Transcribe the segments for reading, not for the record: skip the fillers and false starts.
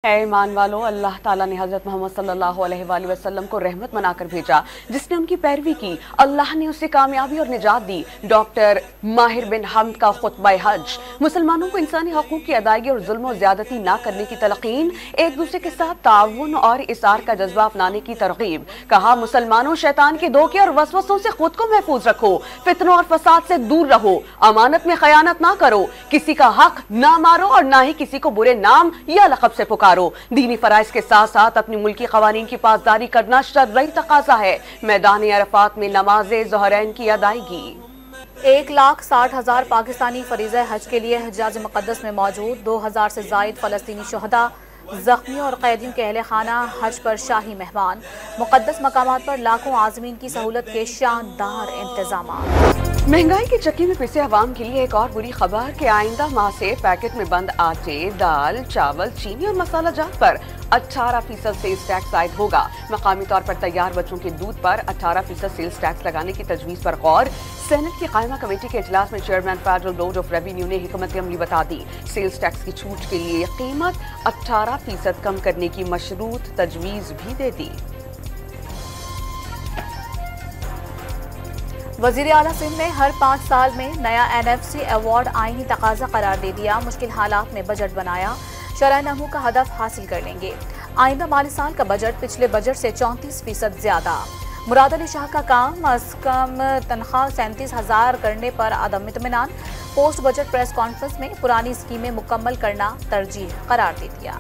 اے ایمان والو، اللہ تعالیٰ نے حضرت محمد صلی اللہ علیہ وآلہ وسلم کو رحمت بنا کر بھیجا، جس نے ان کی پیروی کی اللہ نے اسے کامیابی اور نجات دی۔ ڈاکٹر ماہر بن حمد کا خطبہ حج مسلمانوں کو انسانی حقوق کی ادائیگی اور ظلم و زیادتی نہ کرنے کی تلقین، ایک دوسرے کے ساتھ تعاون اور اصرار کا جذبہ اپنانے کی ترغیب۔ کہا مسلمانوں شیطان کے دھوکے اور وسوسوں سے خود کو محفوظ رکھو، فتنوں اور فساد سے دور رہو، امانت میں خیانت نہ کرو، کسی کا حق نہ مارو اور نہ ہی کسی کو برے نام یا لقب سے پکارو۔ دینی فرائض کے ساتھ ساتھ اپنی ملکی قوانین کی پاسداری کرنا شرعی تقاضا ہے۔ میدان عرفات میں نماز ظہرین کی ادائیگی۔ 1,60,000 پاکستانی فریضہ حج کے لیے حجاز مقدس میں موجود، 2,000 سے زائد فلسطینی شہداء، زخمیوں اور قیدیوں کے اہل خانہ حج پر شاہی مہمان۔ مقدس مقامات پر لاکھوں عازمین کی سہولت کے شاندار انتظامات۔ مہنگائی کی چکی میں پسے عوام کے لیے ایک اور بری خبر کہ آئندہ ماہ سے پیکٹ میں بند آٹے، دال، چاول، چینی اور مسالہ جات پر 18% سیلز ٹیکس عائد ہوگا۔ مقامی طور پر تیار بچوں کے دودھ پر 18% سیلز ٹیکس لگانے کی تجویز پر غور۔ سینٹ کی قائمہ کمیٹی کے اجلاس میں chairman federal board of revenue نے حکمت عملی بتا دی۔ سیلز ٹیکس کی چھوٹ کے لیے قیمت 18% کم کرنے کی مشروط تجویز بھی دے دی۔ وزیر اعلیٰ سندھ نے ہر 5 سال میں نیا NFC ایوارڈ آئینی تقاضا قرار دے دیا۔ مشکل حالات میں بجٹ بنایا، شرح نمو کا ہدف حاصل کر لیں گے۔ آئندہ مالی سال کا بجٹ پچھلے بجٹ سے 34% زیادہ۔ مراد علی شاہ کا کام از کم تنخواہ 37,000 کرنے پر عدم اطمینان، پوسٹ بجٹ پریس کانفرنس میں پرانی اسکیمیں مکمل کرنا ترجیح قرار دے دیا۔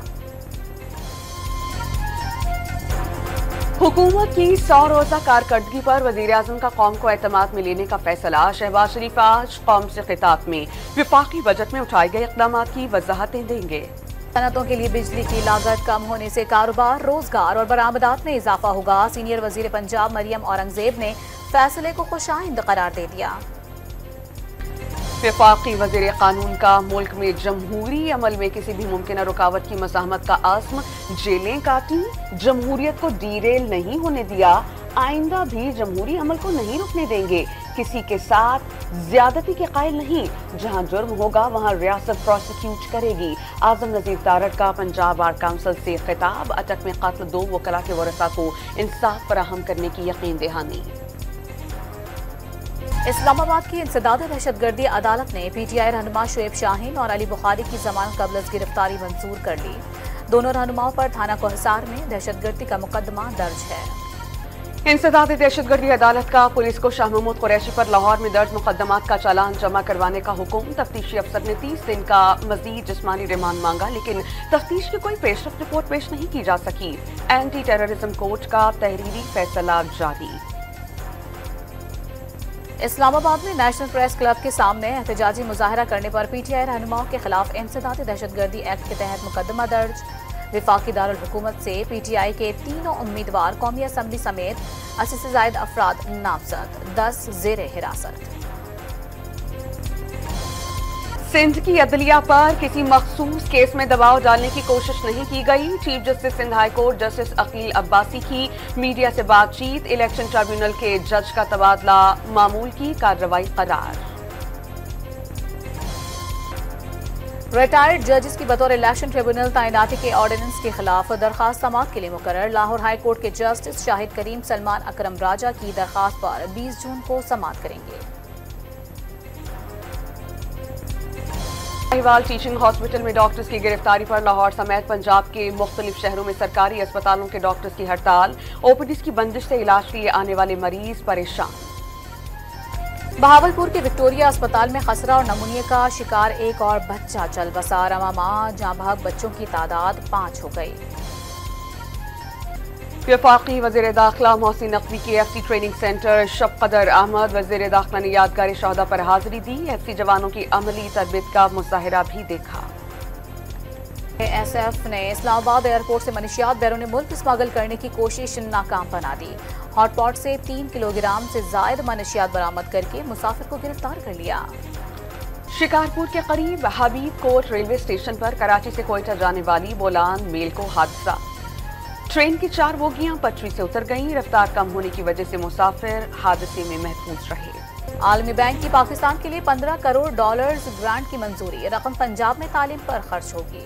حکومت کی 100 روزہ کارکردگی پر وزیراعظم کا قوم کو اعتماد میں لینے کا فیصلہ۔ شہباز شریف آج قوم سے خطاب میں وفاقی بجٹ میں اٹھائے گئے اقدامات کی وضاحتیں دیں گے۔ صنعتوں کے لیے بجلی کی لاگت کم ہونے سے کاروبار، روزگار اور برآمدات میں اضافہ ہوگا۔ سینئر وزیر پنجاب مریم اورنگزیب نے فیصلے کو خوشائند قرار دے دیا۔ وفاقی وزیر قانون کا ملک میں جمہوری عمل میں کسی بھی ممکنہ رکاوٹ کی مزاحمت کا عزم۔ جیلیں کاٹی، جمہوریت کو ڈیریل نہیں ہونے دیا، آئندہ بھی جمہوری عمل کو نہیں رکنے دیں گے، کسی کے ساتھ زیادتی کے قائل نہیں، جہاں جرم ہوگا وہاں ریاست پروسیکیوٹ کرے گی۔ اعظم نذیر تارڑ کا پنجاب بار کونسل سے خطاب۔ اٹک میں قتل 2 وکلاء کے ورثاء کو انصاف فراہم کرنے کی یقین دہانی۔ اسلام آباد کی انسداد دہشت گردی عدالت نے PTI رہنما شعیب شاہین اور علی بخاری کی ضمانت قبل از گرفتاری منظور کر لی۔ دونوں رہنماؤں پر تھانہ کوہسار میں دہشت گردی کا مقدمہ درج ہے۔ انسداد دہشت گردی عدالت کا پولیس کو شاہ محمود قریشی پر لاہور میں درج مقدمات کا چالان جمع کروانے کا حکم۔ تفتیشی افسر نے 30 دن کا مزید جسمانی ریمانڈ مانگا، لیکن تفتیش کی کوئی پیش رفت رپورٹ پیش نہیں کی جا سکی۔ اینٹی ٹیررزم کورٹ کا تحریری فیصلہ جاری۔ اسلام آباد میں نیشنل پریس کلب کے سامنے احتجاجی مظاہرہ کرنے پر PTI رہنماؤں کے خلاف انسداد دہشت گردی ایکٹ کے تحت مقدمہ درج۔ وفاقی دارالحکومت سے PTI کے تینوں امیدوار قومی اسمبلی سمیت 80 سے زائد افراد نامزد، 10 زیر حراست۔ سندھ کی عدلیہ پر کسی مخصوص کیس میں دباؤ ڈالنے کی کوشش نہیں کی گئی۔ Chief justice Sindh high court justice Aqeel Abbasi کی میڈیا سے بات چیت۔ الیکشن ٹریبیونل کے جج کا تبادلہ معمول کی کارروائی قرار۔ ریٹائرڈ ججز کی بطور الیکشن ٹریبیونل تعیناتی کے آرڈیننس کے خلاف درخواست سماعت کے لیے مقرر۔ لاہور ہائی کورٹ کے جسٹس شاہد کریم سلمان اکرم راجہ کی درخواست پر 20 جون کو سماعت کریں گے۔ احوال ٹیچنگ ہاسپٹل میں ڈاکٹرز کی گرفتاری پر لاہور سمیت پنجاب کے مختلف شہروں میں سرکاری اسپتالوں کے ڈاکٹرز کی ہڑتال۔ OPDs کی بندش سے علاج کے لیے آنے والے مریض پریشان۔ بہاولپور کے وکٹوریہ اسپتال میں خسرہ اور نمونیا کا شکار ایک اور بچہ چل بسا۔ رواں ماہ جاں بحق بچوں کی تعداد 5 ہو گئی۔ وفاقی وزیر داخلہ محسن نقوی کی FC ٹریننگ سینٹر شب قدر احمد۔ وزیر داخلہ نے یادگار شہداء پر حاضری دی۔ FC جوانوں کی عملی تربیت کا مظاہرہ بھی دیکھا۔ SF نے اسلام آباد ایئرپورٹ سے منشیات بیرون ملک اسمگل کرنے کی کوشش ناکام بنا دی۔ ہاٹ پاٹ سے 3 کلوگرام سے زائد منشیات برآمد کر کے مسافر کو گرفتار کر لیا۔ شکارپور کے قریب حبیب کوٹ ریلوے اسٹیشن پر کراچی سے کوئٹہ جانے والی بولان میل کو حادثہ۔ ٹرین کی 4 بوگیاں پٹری سے اتر گئیں۔ رفتار کم ہونے کی وجہ سے مسافر حادثے میں محفوظ رہے۔ عالمی بینک کی پاکستان کے لیے $15 کروڑ گرانٹ کی منظوری۔ رقم پنجاب میں تعلیم پر خرچ ہوگی۔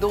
2